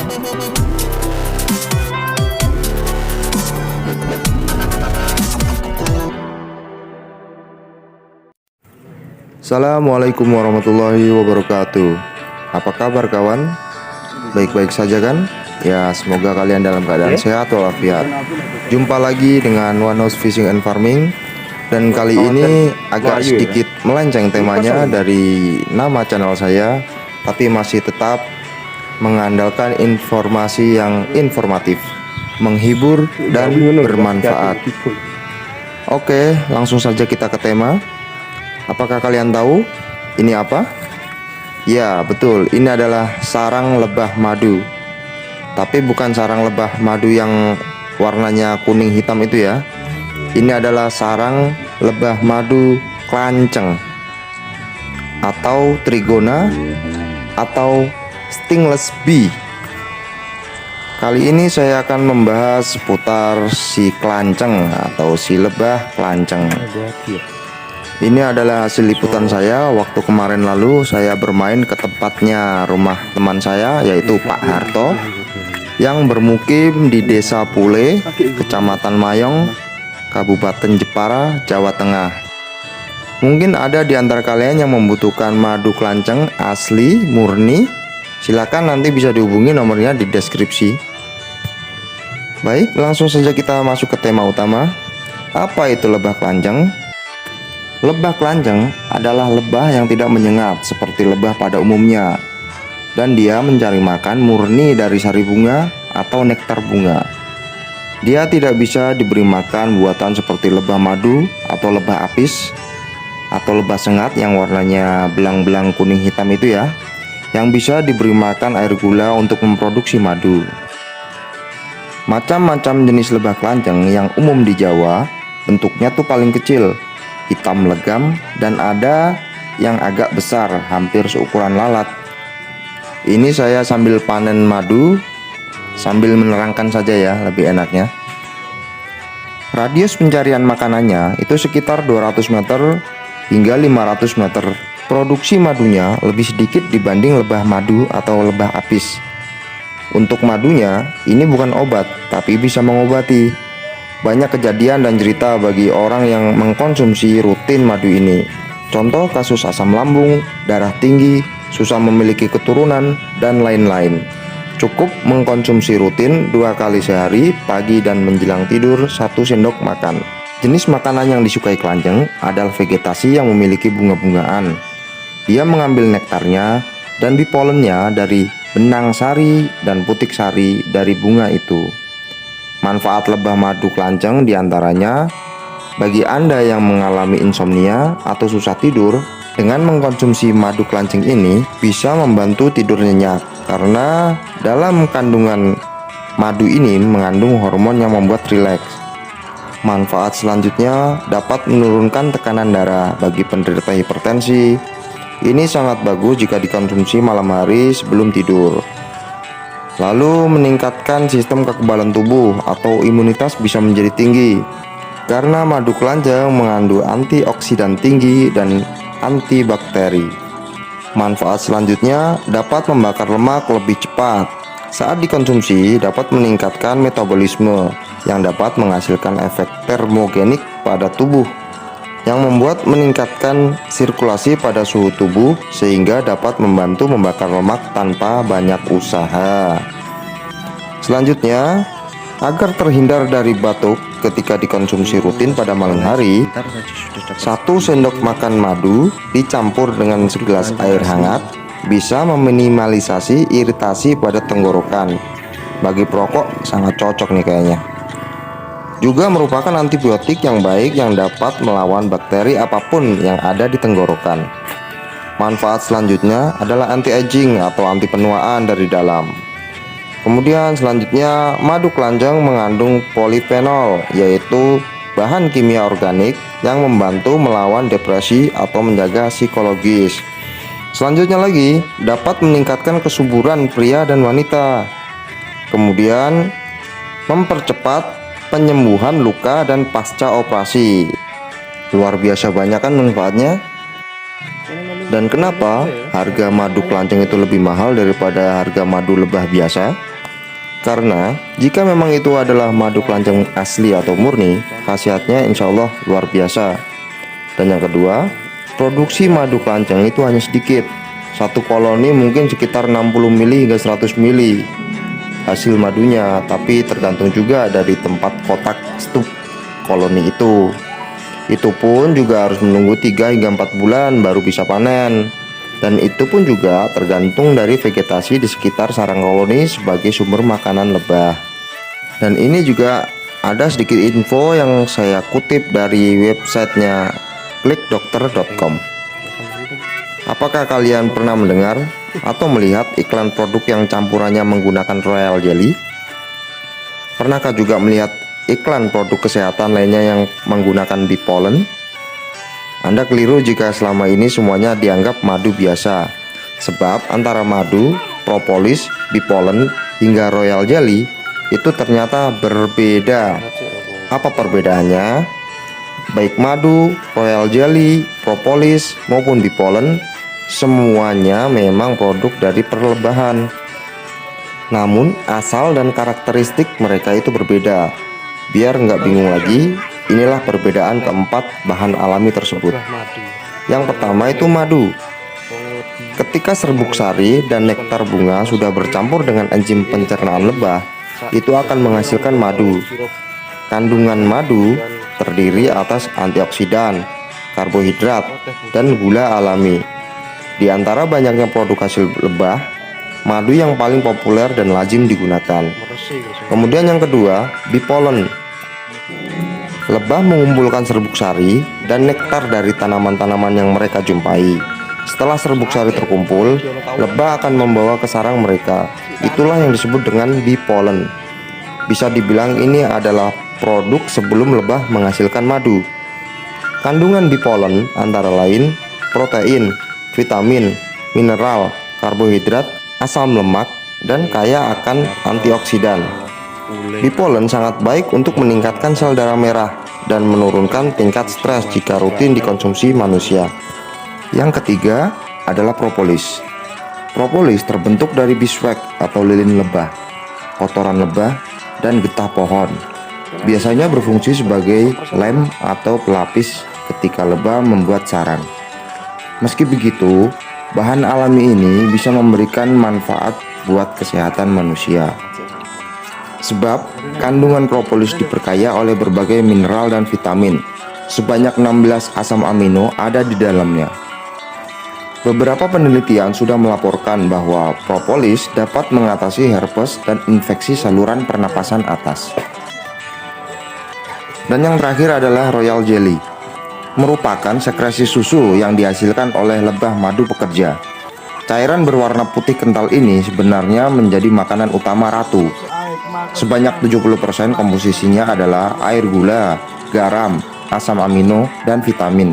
Assalamualaikum warahmatullahi wabarakatuh. Apa kabar kawan? Baik-baik saja kan? Ya, semoga kalian dalam keadaan sehat walafiat. Jumpa lagi dengan One House Fishing and Farming. Dan kali ini agak sedikit melenceng temanya dari nama channel saya, tapi masih tetap mengandalkan informasi yang informatif, menghibur dan bermanfaat. Oke, langsung saja kita ke tema. Apakah kalian tahu ini apa? Ya, betul, ini adalah sarang lebah madu. Tapi bukan sarang lebah madu yang warnanya kuning hitam itu ya. Ini adalah sarang lebah madu klanceng atau trigona atau stingless bee. Kali ini saya akan membahas seputar si klanceng atau si lebah klanceng. Ini adalah hasil liputan saya waktu kemarin lalu saya bermain ke tempatnya rumah teman saya, yaitu Pak Harto, yang bermukim di Desa Pule, Kecamatan Mayong, Kabupaten Jepara, Jawa Tengah. Mungkin ada di antara kalian yang membutuhkan madu klanceng asli murni. Silakan nanti bisa dihubungi, nomornya di deskripsi. Baik, langsung saja kita masuk ke tema utama. Apa itu lebah klanceng? Lebah klanceng adalah lebah yang tidak menyengat seperti lebah pada umumnya, dan dia mencari makan murni dari sari bunga atau nektar bunga. Dia tidak bisa diberi makan buatan seperti lebah madu atau lebah apis atau lebah sengat yang warnanya belang-belang kuning hitam itu ya, yang bisa diberi makan air gula untuk memproduksi madu. Macam-macam jenis lebah klanceng yang umum di Jawa bentuknya tuh paling kecil, hitam legam, dan ada yang agak besar, hampir seukuran lalat. Ini saya sambil panen madu, sambil menerangkan saja ya, lebih enaknya. Radius pencarian makanannya itu sekitar 200 meter hingga 500 meter. Produksi madunya lebih sedikit dibanding lebah madu atau lebah apis. Untuk madunya, ini bukan obat, tapi bisa mengobati. Banyak kejadian dan cerita bagi orang yang mengkonsumsi rutin madu ini. Contoh kasus asam lambung, darah tinggi, susah memiliki keturunan, dan lain-lain. Cukup mengkonsumsi rutin 2 kali sehari, pagi dan menjelang tidur 1 sendok makan. Jenis makanan yang disukai klanceng adalah vegetasi yang memiliki bunga-bungaan. Dia mengambil nektarnya dan bipolennya dari benang sari dan putik sari dari bunga itu. Manfaat lebah madu klanceng diantaranya, bagi Anda yang mengalami insomnia atau susah tidur, dengan mengkonsumsi madu klanceng ini bisa membantu tidur nyenyak, karena dalam kandungan madu ini mengandung hormon yang membuat rileks. Manfaat selanjutnya dapat menurunkan tekanan darah bagi penderita hipertensi. Ini sangat bagus jika dikonsumsi malam hari sebelum tidur. Lalu meningkatkan sistem kekebalan tubuh atau imunitas bisa menjadi tinggi, karena madu klanceng mengandung antioksidan tinggi dan antibakteri. Manfaat selanjutnya dapat membakar lemak lebih cepat. Saat dikonsumsi dapat meningkatkan metabolisme yang dapat menghasilkan efek termogenik pada tubuh, yang membuat meningkatkan sirkulasi pada suhu tubuh sehingga dapat membantu membakar lemak tanpa banyak usaha. Selanjutnya, agar terhindar dari batuk ketika dikonsumsi rutin pada malam hari, 1 sendok makan madu dicampur dengan segelas air hangat bisa meminimalisasi iritasi pada tenggorokan. Bagi perokok sangat cocok nih kayaknya. Juga merupakan antibiotik yang baik yang dapat melawan bakteri apapun yang ada di tenggorokan. Manfaat selanjutnya adalah anti-aging atau anti penuaan dari dalam. Kemudian selanjutnya, madu klanceng mengandung polifenol, yaitu bahan kimia organik yang membantu melawan depresi atau menjaga psikologis. Selanjutnya lagi, dapat meningkatkan kesuburan pria dan wanita. Kemudian mempercepat penyembuhan luka dan pasca operasi. Luar biasa banyak kan manfaatnya. Dan kenapa harga madu klanceng itu lebih mahal daripada harga madu lebah biasa? Karena jika memang itu adalah madu kelanceng asli atau murni, khasiatnya insya Allah luar biasa. Dan yang kedua, produksi madu kelanceng itu hanya sedikit. Satu koloni mungkin sekitar 60 mili hingga 100 mili hasil madunya, tapi tergantung juga dari tempat kotak stup koloni itu. Itu pun juga harus menunggu 3 hingga 4 bulan baru bisa panen. Dan itu pun juga tergantung dari vegetasi di sekitar sarang koloni sebagai sumber makanan lebah. Dan ini juga ada sedikit info yang saya kutip dari websitenya klikdokter.com. Apakah kalian pernah mendengar atau melihat iklan produk yang campurannya menggunakan royal jelly? Pernahkah juga melihat iklan produk kesehatan lainnya yang menggunakan bee pollen? Anda keliru jika selama ini semuanya dianggap madu biasa. Sebab antara madu, propolis, bee pollen, hingga royal jelly itu ternyata berbeda. Apa perbedaannya? Baik madu, royal jelly, propolis, maupun bee pollen, semuanya memang produk dari perlebahan. Namun asal dan karakteristik mereka itu berbeda. Biar nggak bingung lagi, inilah perbedaan keempat bahan alami tersebut. Yang pertama itu madu. Ketika serbuk sari dan nektar bunga sudah bercampur dengan enzim pencernaan lebah, itu akan menghasilkan madu. Kandungan madu terdiri atas antioksidan, karbohidrat, dan gula alami. Di antara banyaknya produk hasil lebah, madu yang paling populer dan lazim digunakan. Kemudian yang kedua, bee pollen. Lebah mengumpulkan serbuk sari dan nektar dari tanaman-tanaman yang mereka jumpai. Setelah serbuk sari terkumpul, lebah akan membawa ke sarang mereka. Itulah yang disebut dengan bee pollen. Bisa dibilang ini adalah produk sebelum lebah menghasilkan madu. Kandungan bee pollen antara lain protein, vitamin, mineral, karbohidrat, asam lemak, dan kaya akan antioksidan. Bee pollen sangat baik untuk meningkatkan sel darah merah dan menurunkan tingkat stres jika rutin dikonsumsi manusia. Yang ketiga adalah propolis. Propolis terbentuk dari beeswax atau lilin lebah, kotoran lebah, dan getah pohon. Biasanya berfungsi sebagai lem atau pelapis ketika lebah membuat sarang. Meski begitu, bahan alami ini bisa memberikan manfaat buat kesehatan manusia. Sebab kandungan propolis diperkaya oleh berbagai mineral dan vitamin. Sebanyak 16 asam amino ada di dalamnya. Beberapa penelitian sudah melaporkan bahwa propolis dapat mengatasi herpes dan infeksi saluran pernapasan atas. Dan yang terakhir adalah royal jelly. Merupakan sekresi susu yang dihasilkan oleh lebah madu pekerja. Cairan berwarna putih kental ini sebenarnya menjadi makanan utama ratu. Sebanyak 70% komposisinya adalah air gula, garam, asam amino, dan vitamin.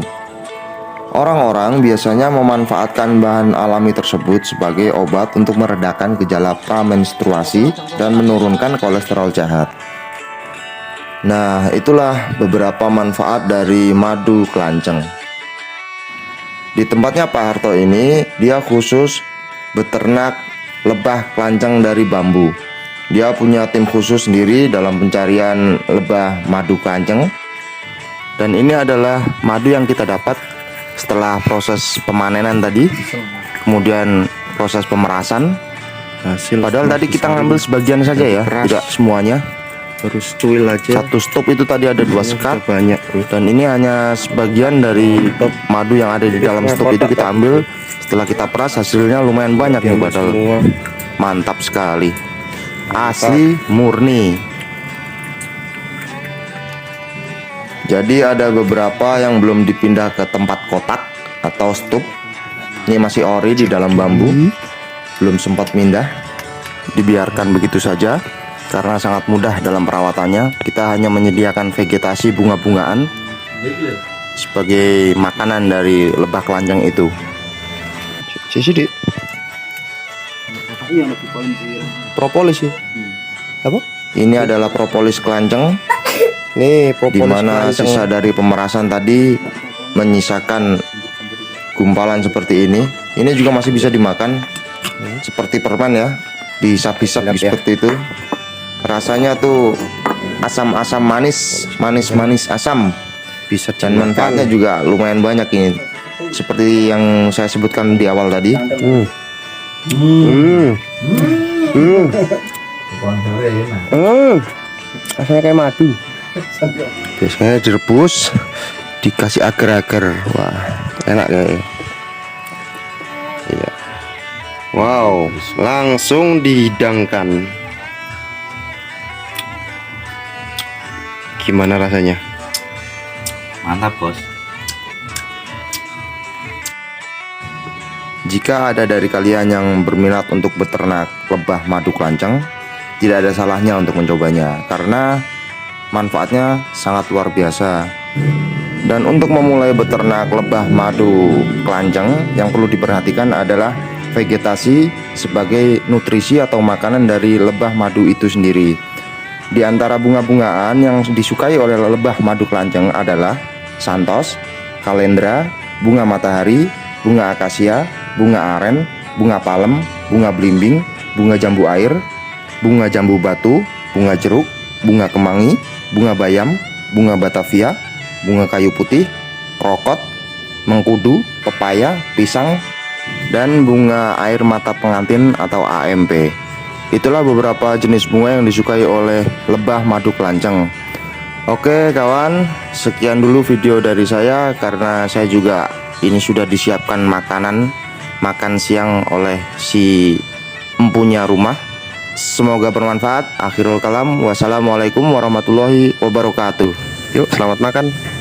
Orang-orang biasanya memanfaatkan bahan alami tersebut sebagai obat untuk meredakan gejala pramenstruasi dan menurunkan kolesterol jahat. Nah, itulah beberapa manfaat dari madu kelanceng. Di tempatnya Pak Harto ini, dia khusus beternak lebah kelanceng dari bambu. Dia punya tim khusus sendiri dalam pencarian lebah madu kelanceng. Dan ini adalah madu yang kita dapat setelah proses pemanenan tadi, kemudian proses pemerasan. Padahal tadi kita ngambil sebagian saja ya, tidak semuanya. Terus cuil aja. Satu stop itu tadi ada 2 sekat banyak, bro. dan ini hanya sebagian dari madu yang ada di dalam stop itu kita ambil. Setelah kita peras hasilnya lumayan banyak nih, padahal mantap sekali, asli murni. Jadi ada beberapa yang belum dipindah ke tempat kotak atau stup. Ini masih ori di dalam bambu, belum sempat pindah, dibiarkan begitu saja. Karena sangat mudah dalam perawatannya, kita hanya menyediakan vegetasi bunga-bungaan sebagai makanan dari lebah kelanceng itu. Sisi propolis sih. Apa? Ini adalah propolis kelanceng. Nih, propolis Dimana kelanceng. sisa dari pemerasan tadi menyisakan gumpalan seperti ini. Ini juga masih bisa dimakan seperti permen ya, dihisap-hisap Enak ya. seperti itu. Rasanya tuh asam-asam manis, manis-manis asam. Bisa Dan manfaatnya juga lumayan banyak ini. Seperti yang saya sebutkan di awal tadi. Rasanya kayak madu. Biasanya direbus, dikasih agar-agar. Wah, enak kayak. Iya. Wow, langsung dihidangkan. Gimana rasanya? Mantap bos. Jika ada dari kalian yang berminat untuk beternak lebah madu kelanceng, tidak ada salahnya untuk mencobanya karena manfaatnya sangat luar biasa. Dan untuk memulai beternak lebah madu kelanceng, yang perlu diperhatikan adalah vegetasi sebagai nutrisi atau makanan dari lebah madu itu sendiri. Di antara bunga-bungaan yang disukai oleh lebah madu kelanceng adalah santos, kalendra, bunga matahari, bunga akasia, bunga aren, bunga palem, bunga belimbing, bunga jambu air, bunga jambu batu, bunga jeruk, bunga kemangi, bunga bayam, bunga batavia, bunga kayu putih, rokot, mengkudu, pepaya, pisang, dan bunga air mata pengantin atau AMP. Itulah beberapa jenis bunga yang disukai oleh lebah madu kelanceng. Oke kawan, sekian dulu video dari saya karena saya juga ini sudah disiapkan makan siang oleh si empunya rumah. Semoga bermanfaat. Akhirul kalam, wassalamualaikum warahmatullahi wabarakatuh. Yuk, selamat makan.